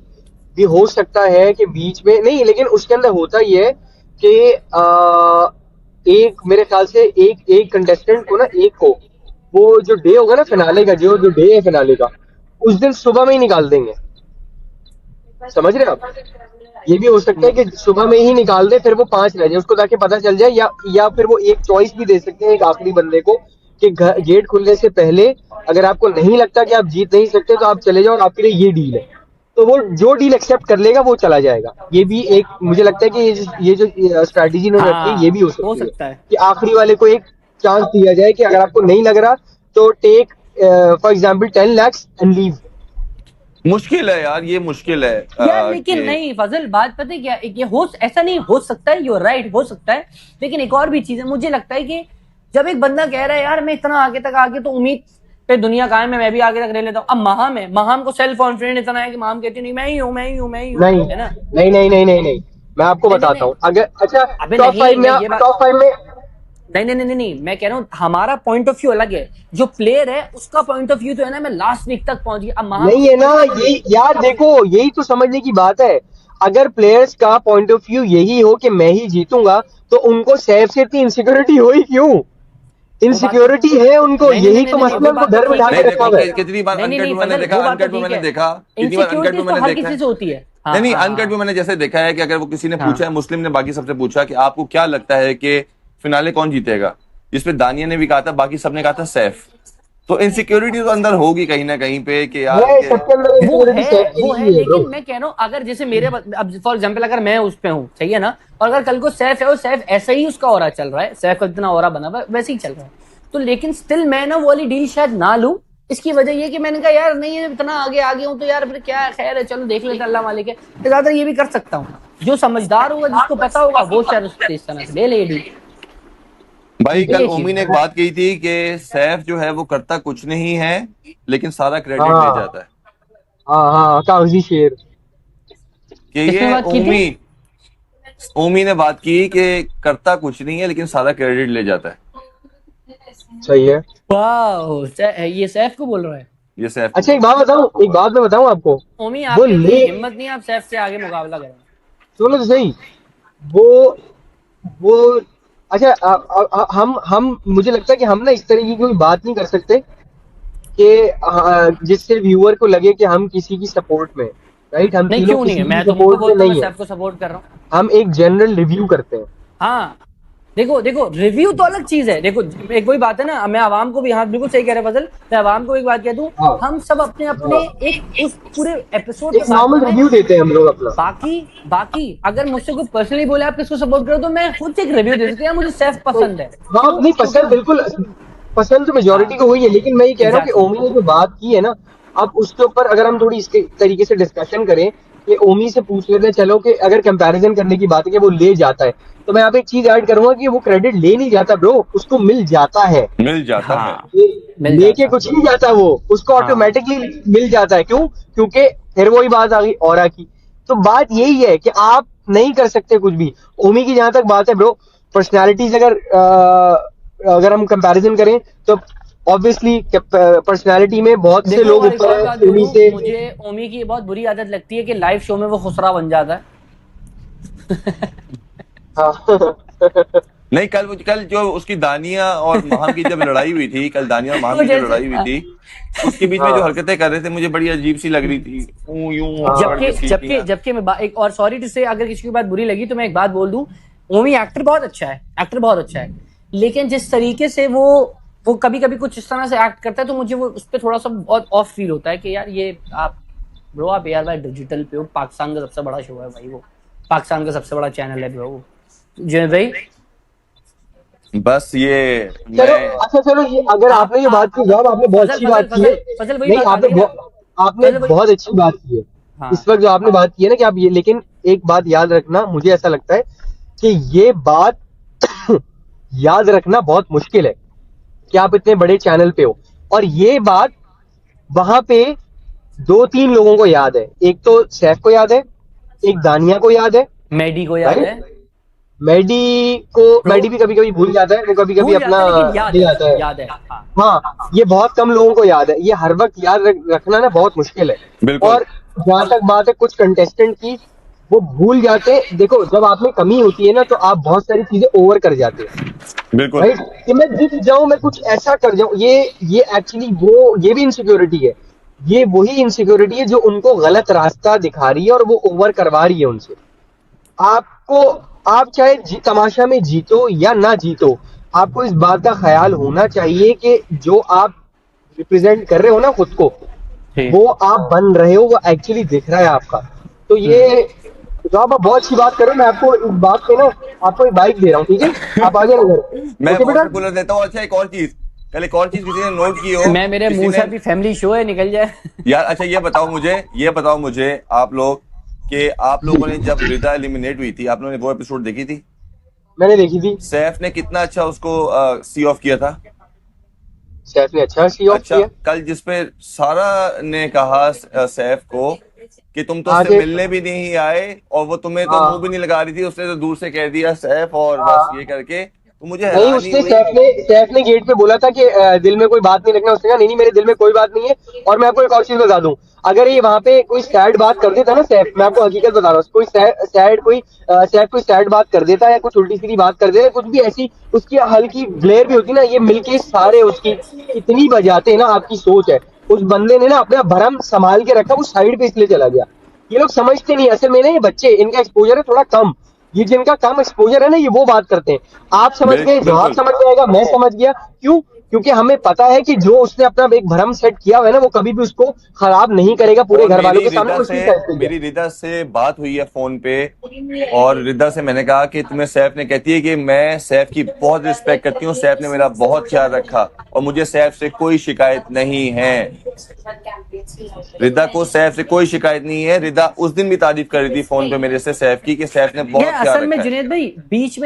भी हो सकता है कि बीच में नहीं, लेकिन उसके अंदर होता ही है कि एक मेरे ख्याल से एक कंटेस्टेंट को ना, एक को वो जो डे होगा ना फिनाले का, जो जो डे है फिनाले का, उस दिन सुबह में ही निकाल देंगे। समझ रहे हैं आप? ये भी हो सकता है कि सुबह में ही निकाल दे, फिर वो 5 रह जाए, उसको ताकि पता चल जाए, या फिर वो एक चॉइस भी दे सकते हैं एक आखिरी बंदे को कि गेट खुलने से पहले अगर आपको नहीं लगता कि आप जीत नहीं सकते तो आप चले जाओ, और आपके लिए ये डील है, तो वो जो डील एक्सेप्ट कर लेगा वो चला जाएगा। ये भी एक मुझे लगता है कि ये जो स्ट्रैटेजी इन्होंने रखी है ये भी हो सकती है है। कि आखिरी वाले को एक चांस दिया जाए कि अगर आपको नहीं लग रहा तो take for example 10 lakhs and leave. मुश्किल है यार, ये मुश्किल है यार लेकिन कि नहीं फजल, बात पता है क्या, एक ये हो ऐसा नहीं हो सकता है, यू राइट, हो सकता है, लेकिन एक और भी चीज है, मुझे लगता है कि जब एक बंदा कह रहा है यार मैं इतना आगे तक आगे, तो उम्मीद पे दुनिया कायम है, मैं भी आगे तक रह लेता हूँ। अब महाम है, महाम को सेल्फ कॉन्फिडेंस इतना है कि महाम कहती नहीं मैं ही हूँ, मैं ही हूँ, मैं ही हूँ, नहीं है ना? नहीं नहीं नहीं नहीं नहीं, मैं आपको नहीं, बताता नहीं, हूँ। अगर अच्छा अबे टॉप नहीं, 5 में, मैं ये बात- टॉप 5 में नहीं नहीं नहीं नहीं, मैं कह रहा हूँ हमारा पॉइंट ऑफ व्यू अलग है, जो प्लेयर है उसका पॉइंट ऑफ व्यू तो है ना, मैं लास्ट वीक तक पहुंच गया, अब महाम नहीं है ना। ये यार देखो, यही तो समझने की बात है। अगर प्लेयर्स का पॉइंट ऑफ व्यू यही हो कि मैं ही जीतूंगा, तो उनको सैफ से इतनी इनसिक्योरिटी हो ही क्यों? इनसिक्योरिटी है उनको, नहीं, नहीं, यही नहीं, तो नहीं, मसला वो उनको बात तो डर ठीक बिठा है। नहीं के रखा देखो, हुआ है। कितनी बार नहीं, नहीं, अनकट नहीं, में मैंने फजल, देखा, वो बात तो अनकट में ठीक मैंने है। देखा, कितनी बार अनकट में इनसिक्योरिटीज तो मैंने हर देखा किसी से होती है। हाँ, नहीं नहीं, हाँ, अनकट में मैंने जैसे देखा है कि अगर वो किसी ने हाँ। पूछा है, मुस्लिम ने बाकी सबसे पूछा कि आपको क्या लगता है कि फिनाले कौन जीतेगा, जिसपे दानिया ने भी कहा था, बाकी सबने कहा था सैफ। तो इनसिक्योरिटी तो अंदर होगी कहीं ना कहीं पे कि यार है सबके अंदर इनसिक्योरिटी, सैफ की वो ही है, है ब्रो। लेकिन मैं कह रहा हूँ अगर जैसे मेरे अब फॉर एग्जांपल अगर मैं उस पे हूँ, सही है ना, और अगर कल को सैफ है और सैफ ऐसा ही उसका ऑरा चल रहा है, सैफ का इतना ऑरा बना हुआ है वैसे ही चल रहा है, तो लेकिन स्टिल मैं ना वो वाली डील शायद ना लूं। इसकी वजह ये कि मैंने कहा यार नहीं इतना आगे आ गया हूं तो यार फिर क्या खैर है, चलो देख लेते अल्लाह मालिक है, तो ज्यादा ये भी कर सकता हूँ। जो समझदार होगा, जिसको पता होगा, वो शायद उससे इस तरह से ले ले ये डील। भाई कल ये ओमी चीज ने एक बात कही थी कि सैफ जो है वो करता कुछ नहीं है, लेकिन सारा क्रेडिट ले हाँ जाता है। हाँ हाँ, कागजी शेर। कि किसने ये बात की थी? ओमी ने बात की कि करता कुछ नहीं है लेकिन सारा क्रेडिट ले जाता है। सही है। वाह, ये सैफ को बोल रहा है। ये सैफ अच्छा एक बात बताऊं, एक बात मैं बताऊं आपको। ओमी वो आपकी इतनी ले हिम्मत नहीं है आप सैफ से आगे मुकाबला करें। सुनो तो सही। वो अच्छा हम मुझे लगता है कि हम ना इस तरह की कोई बात नहीं कर सकते कि जिससे व्यूअर को लगे कि हम किसी की सपोर्ट में, राइट? हम नहीं तीनों क्यों नहीं किसी है, मैं की तो उनको सपोर्ट में बोलता हूँ, मैं नहीं है। सैफ को सपोर्ट कर रहा हूँ। हम एक जनरल रिव्यू करते हैं। हाँ देखो देखो, रिव्यू तो अलग चीज है। देखो एक वही बात है ना, मैं आवाम को भी, हाँ बिल्कुल सही कह रहे हैं फजल, मैं आवाम को एक बात कह दूं, हाँ। हम सब अपने अपने एक उस पूरे एपिसोड एक नॉर्मल रिव्यू देते हैं हम लोग अपना। बाकी बाकी अगर मुझसे कोई पर्सनली बोले आप किसको सपोर्ट करो, तो मैं खुद से एक रिव्यू दे सकती हूँ, मुझे सैफ पसंद है। हाँ नहीं, पसंद बिल्कुल पसंद तो मेजोरिटी को हुई है, लेकिन मैं ये कह रहा हूँ कि Exactly. ओमी ने जो बात की है ना, अब उसके ऊपर अगर हम थोड़ी इसके तरीके से डिस्कशन करें कि ओमी से पूछ लेते हैं, चलो कि अगर कंपैरिजन करने की बात है कि वो ले जाता है, तो मैं यहाँ पे एक चीज ऐड करूंगा कि वो क्रेडिट ले नहीं जाता ब्रो, उसको मिल जाता है। मिल जाता है। हाँ ये मिल लेके जाता। कुछ नहीं जाता, वो उसको हाँ। ऑटोमेटिकली मिल जाता है। क्यों? क्योंकि फिर वही बात आ गई ऑरा की। तो बात यही है कि आप नहीं कर सकते कुछ भी। ओमी की जहां तक बात है ब्रो, पर्सनालिटीज अगर हम कंपैरिजन करें तो ऑब्वियसली पर्सनालिटी में बहुत से देखो, लोग और एक ऊपर और है बात ओमी बोलूं, से। मुझे ओमी की ये बहुत बुरी आदत लगती है कि लाइव शो में वो खुसरा बन जाता है। हाँ नहीं, कल जो उसकी दानिया और महम की जब लड़ाई हुई थी, कल दानिया और महम वो की जो जैसे लड़ाई हुई थी, उसके बीच में जो हाँ हरकतें कर रहे थे मुझे बड़ी अजीब सी लग रही थी। यूं पकड़ जबकि के जबकि सीटियां। जबकि मैं एक और सॉरी टू से, अगर किसी की बात बुरी लगी तो मैं एक बात बोल दूं, ओमी एक्टर बहुत अच्छा है, एक्टर बहुत अच्छा है, लेकिन जिस तरीके से वो कभी कभी कुछ इस तरह से एक्ट करता है तो मुझे वो उस पर थोड़ा सा बहुत ऑफ फील होता है कि यार ये आप ब्रो, आप यार भाई डिजिटल पे हो, पाकिस्तान का सबसे बड़ा शो है भाई, वो पाकिस्तान का सबसे बड़ा चैनल है ब्रो, जो भाई बस ये चलो। मैं अच्छा चलो, ये अगर आपने ये बात की जॉब, आपने बहुत फजल अच्छी फजल बात की है। फजल फजल वही नहीं, बात आ गई ना, आपने फजल वही। बहुत अच्छी बात की है। हाँ इस वक्त जो आपने बात की है ना कि आप ये, लेकिन एक बात याद रखना, मुझे ऐसा लगता है कि ये बात याद रखना बहुत मुश्किल है कि आप इतने बड़े चैनल पे हो, और ये बात वहां पे दो तीन लोगों को याद है। एक तो सैफ को याद है, एक दानिया को याद है, मैडी को याद है राइट। मैडी को, ब्रो, मैडी भी कभी कभी भूल जाता है, वो कभी कभी भूल अपना जाता है लेकिन याद ले है, जाता है। याद है हाँ। हाँ, ये बहुत कम लोगों को याद है, ये हर वक्त याद रखना ना बहुत मुश्किल है। बिल्कुल और जहां तक बात है कुछ कंटेस्टेंट की, वो भूल जाते हैं। देखो, जब आप में कमी होती है ना तो आप बहुत सारी चीजें ओवर कर जाते हैं, बिल्कुल राइट। कि मैं जीत जाऊं, मैं कुछ ऐसा कर जाऊं, ये एक्चुअली वो ये भी इनसिक्योरिटी है। ये वही इनसिक्योरिटी है जो उनको गलत रास्ता दिखा रही है और वो ओवर करवा रही है उनसे। आपको, आप चाहे तमाशा में जीतो या ना जीतो, आपको इस बात का ख्याल होना चाहिए कि जो आप रिप्रेजेंट कर रहे हो ना खुद को, जी। वो आप बन रहे हो, वो एक्चुअली दिख रहा है आपका। तो ये तो आप बहुत अच्छी बात करो। मैं आपको इस बात पे ना, आपको एक बाइक दे रहा हूँ, ठीक है? आप आ जाओ घर। मैं ओके बेटा। वाटर कूलर देता हूँ। अच्छा, एक और चीज, कल एक और चीज किसी ने नोट की हो, मैं, मेरे किसी मुंह से ने अभी फैमिली शो है, निकल जाए। यार। अच्छा, ये बताओ मुझे आप लोग, कि आप लोगों ने जब रिदा एलिमिनेट हुई थी, आप लोगों ने वो एपिसोड देखी थी? मैंने देखी थी। सैफ ने कितना अच्छा उसको सी ऑफ किया था। सैफ ने अच्छा सी ऑफ अच्छा, किया। कल जिसपे सारा ने कहा सैफ को कि तुम तो उससे आगे। मिलने भी नहीं आए, और वो तुम्हें तो मुंह भी हाँ नहीं लगा रही थी, उसने तो दूर से कह दिया सैफ, और बस ये हाँ। करके तो मुझे नहीं, हैरानी उसने हुई। सैफ ने गेट पे बोला था कि दिल में कोई बात नहीं रखना। उसने कहा नहीं नहीं, मेरे दिल में कोई बात नहीं है। और मैं आपको एक और चीज बता दूं, अगर ये वहां पे कोई सैड बात कर देता ना सैफ, मैं आपको हकीकत बता रहा हूँ, कोई सैफ कोई सैड बात कर देता या कुछ उल्टी सीधी बात कर देता, कुछ भी ऐसी उसकी हल्की ग्लेयर भी होती ना, ये मिलके सारे उसकी इतनी बजाते हैं ना। आपकी सोच है, उस बंदे ने ना अपना भरम संभाल के रखा, वो साइड पे इसलिए चला गया। ये लोग समझते नहीं असल में ना, ये बच्चे, इनका एक्सपोजर है थोड़ा कम। ये जिनका कम एक्सपोजर है ना, ये वो बात करते हैं। आप समझ गए, जवाब बिल्कुल। समझ जाएगा, मैं समझ गया। क्यों? क्योंकि हमें पता है कि जो उसने अपना एक भ्रम सेट किया हुआ है ना, वो कभी भी उसको खराब नहीं करेगा पूरे और घर वालों के सामने। उसकी साइड पे गया। मेरी रिदा से बात हुई है फोन पे, और रिदा से मैंने कहा कि तुम्हें सैफ ने, कहती है कि मैं सैफ की बहुत रिस्पेक्ट करती हूँ, सैफ ने मेरा बहुत ख्याल रखा और मुझे सैफ से कोई शिकायत नहीं है। रिदा को सैफ से कोई शिकायत नहीं है। रिदा उस दिन भी तारीफ कर रही थी फोन पे मेरे से सैफ की, कि सैफ ने ये बहुत ख्याल असल में रखा है। जुनेद भाई, बीच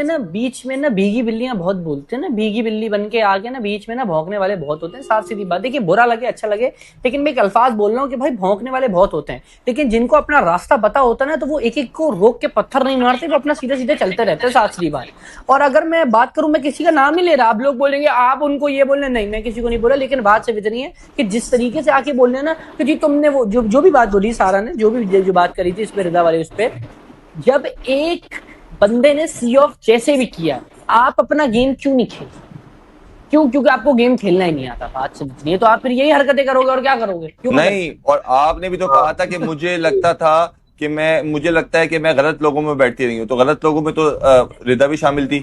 में ना भीगी बिल्लियां बहुत बोलते हैं ना, भीगी बिल्ली बन के आके ना बीच में ना भौंकने वाले बहुत होते हैं। साफ सीधी बात, देखिए बुरा लगे अच्छा लगे, लेकिन मैं एक अल्फाज बोल रहा हूँ कि भाई भौंकने वाले बहुत होते हैं, लेकिन जिनको अपना रास्ता पता होता है ना, तो वो एक एक को रोक के पत्थर नहीं मारते, वो अपना सीधे सीधे चलते रहते हैं। साफ सीधी बात। और अगर मैं बात करूं, मैं किसी का नाम नहीं ले रहा, आप लोग बोलेंगे आप उनको ये बोलने, नहीं मैं किसी को नहीं बोला, लेकिन बात सिर्फ इतनी है कि जिस तरीके से आके बोलने ना, कि जी तुमने वो जो भी बात बोली, सारा ने जो बात करी थी इस पे, रिदा वाले उस पे, जब एक बंदे ने सी ऑफ जैसे भी किया, आप अपना गेम क्यों नहीं खेल? क्यों? क्योंकि आपको गेम खेलना ही नहीं आता। बात समझनी है तो आप फिर यही हरकतें करोगे और क्या करोगे? क्यों नहीं, और आपने भी तो कहा था कि मुझे लगता था कि मुझे लगता है कि मैं गलत लोगों में बैठती रही हूँ, तो गलत लोगों में तो रिदा भी शामिल थी,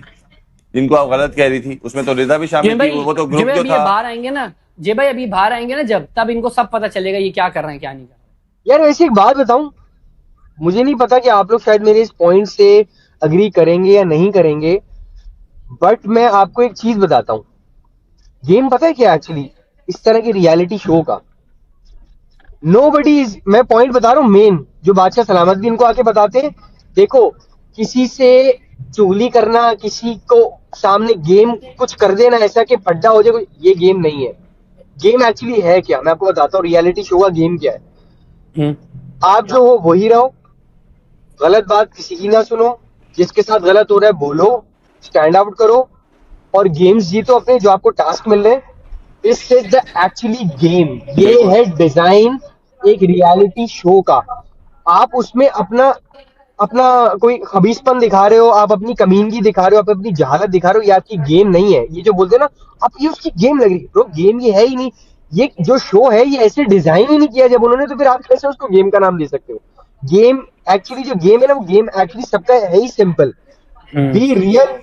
जिनको आप गलत कह रही थी उसमें तो रिदा भी शामिल थी। वो तो ग्रुप जो था। बाहर आएंगे ना जे भाई, अभी बाहर आएंगे ना जब, तब इनको सब पता चलेगा ये क्या कर रहे हैं क्या नहीं कर रहे। यार वैसे एक बात बताऊं, मुझे नहीं पता कि आप लोग शायद मेरे इस पॉइंट से अग्री करेंगे या नहीं करेंगे, बट मैं आपको एक चीज बताता हूं। गेम पता है क्या एक्चुअली, इस तरह की रियलिटी शो का नोबडी इज, मैं पॉइंट बता रहा हूं मेन, जो बादशाह सलामत भी इनको आके बताते हैं। देखो, किसी से चुगली करना, किसी को सामने गेम कुछ कर देना ऐसा कि पड्डा हो जाए, ये गेम नहीं है। गेम एक्चुअली है क्या, मैं आपको बताता हूँ रियलिटी शो का गेम क्या है। हम्म, आप जो हो वही रहो, गलत बात किसी की ना सुनो, जिसके साथ गलत हो रहा है बोलो, स्टैंड आउट करो और गेम्स जीतो अपने जो आपको टास्क मिल रहे हैं। This is the actually game, ये बिल्कुल है डिजाइन एक रियलिटी शो का। आप उसमें अपना अपना कोई खबीसपन दिखा रहे हो, आप अपनी कमीनगी दिखा रहे हो, आप अपनी जहालत दिखा रहे हो, ये आपकी गेम नहीं है। ये जो बोलते हैं ना, आप ये उसकी गेम लग रही है ब्रो, गेम ये है ही नहीं। ये जो शो है ये ऐसे डिजाइन ही नहीं किया जब उन्होंने, तो फिर आप कैसे उसको गेम का नाम दे सकते हो। गेम एक्चुअली जो गेम है ना, वो गेम एक्चुअली सबका है ही सिंपल, हम्म। Be real.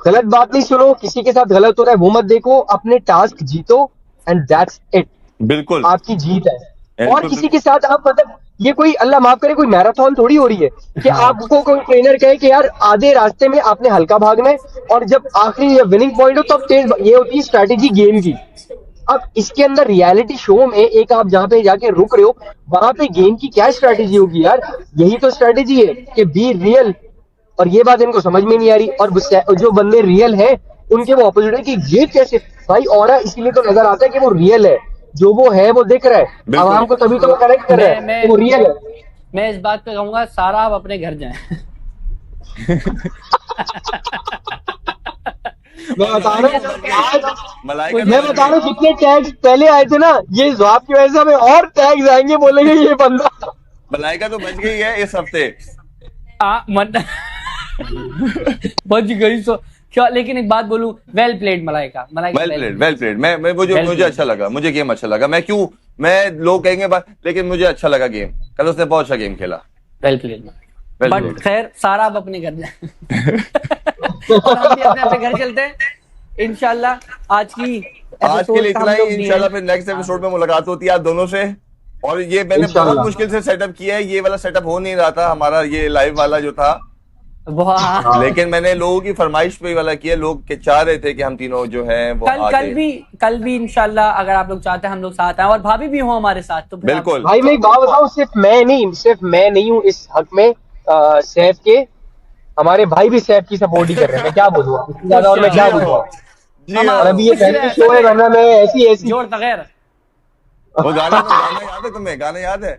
गलत बात नहीं सुनो, किसी के साथ गलत हो रहा है वो मत देखो, अपने टास्क जीतो एंड दैट्स इट, बिल्कुल। आपकी जीत है। और बिल्कुल किसी के साथ आप मतलब ये कोई अल्लाह माफ करे कोई मैराथन थोड़ी हो रही है कि हाँ, आपको कोई ट्रेनर कहे कि यार आधे रास्ते में आपने हल्का भागना है और जब आखिरी विनिंग पॉइंट हो तब तेज, ये होती है स्ट्रैटेजी गेम की। अब इसके अंदर रियलिटी शो में एक आप जहां पे जाके रुक रहे हो, वहां पे गेम की क्या स्ट्रैटेजी होगी यार, यही तो स्ट्रैटेजी है कि बी रियल। और ये बात इनको समझ में नहीं आ रही, और जो बंदे रियल हैं उनके वो ऑपोजिट है कि ये कैसे भाई, और इसीलिए तो नजर आता है कि वो रियल है, जो वो है वो दिख रहा है बिल्कुल आवाम को, तभी तो वो कनेक्ट कर रहा मैं है मैं कि वो रियल है। मैं इस बात पे कहूंगा सारा आप अपने घर जाएं। मैं बता रहा हूँ आज, मलाइका मैं बता रहा हूँ जितने टैग्स पहले आए थे ना, ये जवाब की वजह से हमें और टैग्स आएंगे, बोलेंगे ये बंदा। मलाइका तो बच गई है इस हफ्ते। मन बच गई सो क्या, लेकिन एक बात बोलूं, well played Malaika, Malaika well played. मैं मुझे Well मुझे played. अच्छा लगा, मुझे गेम अच्छा लगा। मैं लोग कहेंगे बात, लेकिन मुझे अच्छा लगा गेम। कल उसने बहुत अच्छा गेम खेला। Well played. Well but played. खैर सारा आप अपने घर जाएं। और हम भी अपने अपने घर चलते हैं इंशाल्लाह। आज की आज के एपिसोड लिए का इतना हम ही। लोग दिए इंशाल्लाह हैं। फिर नेक्स्ट एपिसोड में मुलाकात होती है आप दोनों से। और ये मैंने बहुत इंशाल्लाह। मुश्किल से सेटअप किया है, ये वाला सेटअप हो नहीं रहा था हमारा, ये लाइव वाला जो था। वाह, लेकिन मैंने लोगों की फरमाइश पे वाला किया, लोग के चाह रहे थे कि हम तीनों जो हैं वो कल आगे। कल भी इंशाल्लाह अगर आप लोग चाहते हैं हम लोग साथ आए, और भाभी भी हो हमारे साथ, तो फिर आप- बिल्कुल भाई मैं एक बात बताऊं, सिर्फ मैं नहीं हूँ इस हक में, सैफ के हमारे भाई भी सैफ की सपोर्ट ही कर रहे हैं। मैं क्या बोलूँ इससे ज्यादा, और मैं क्या जी बोलूँ। हाँ, जी हम और हाँ। अभी ये खुश पहले रहे, शो है, वरना मैं ऐसी ऐसी जोड़ तगैर। वो गाना याद है तुम्हें? गाना याद है?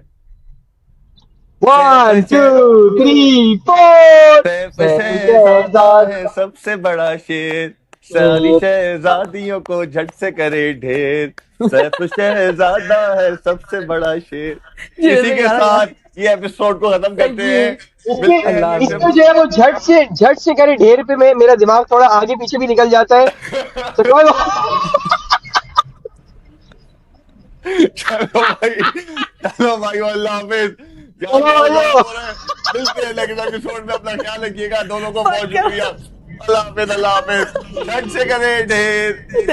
1 2 3 4 सैफ शहजादा है सबसे बड़ा शेर, सारी शहजादियों को झट से करे ढेर। सैफ शहजादा है सबसे बड़ा शेर। इसी के साथ ये एपिसोड को खत्म करते हैं। मिलते हैं अल्लाह next इसमें जो है वो झट से करे ढेर पे मैं, मेरा दिमाग थोड़ा आगे पीछे भी निकल जाता है, तो कोई चलो भाई अल्लाह हाफिज। मिलते हैं नेक्स्ट एपिसोड में। अपना ख्याल रखिएगा, दोनों को बहुत शुक्रिया। अल्लाह हाफिज, अल्लाह हाफिज। झट से करे ढेर।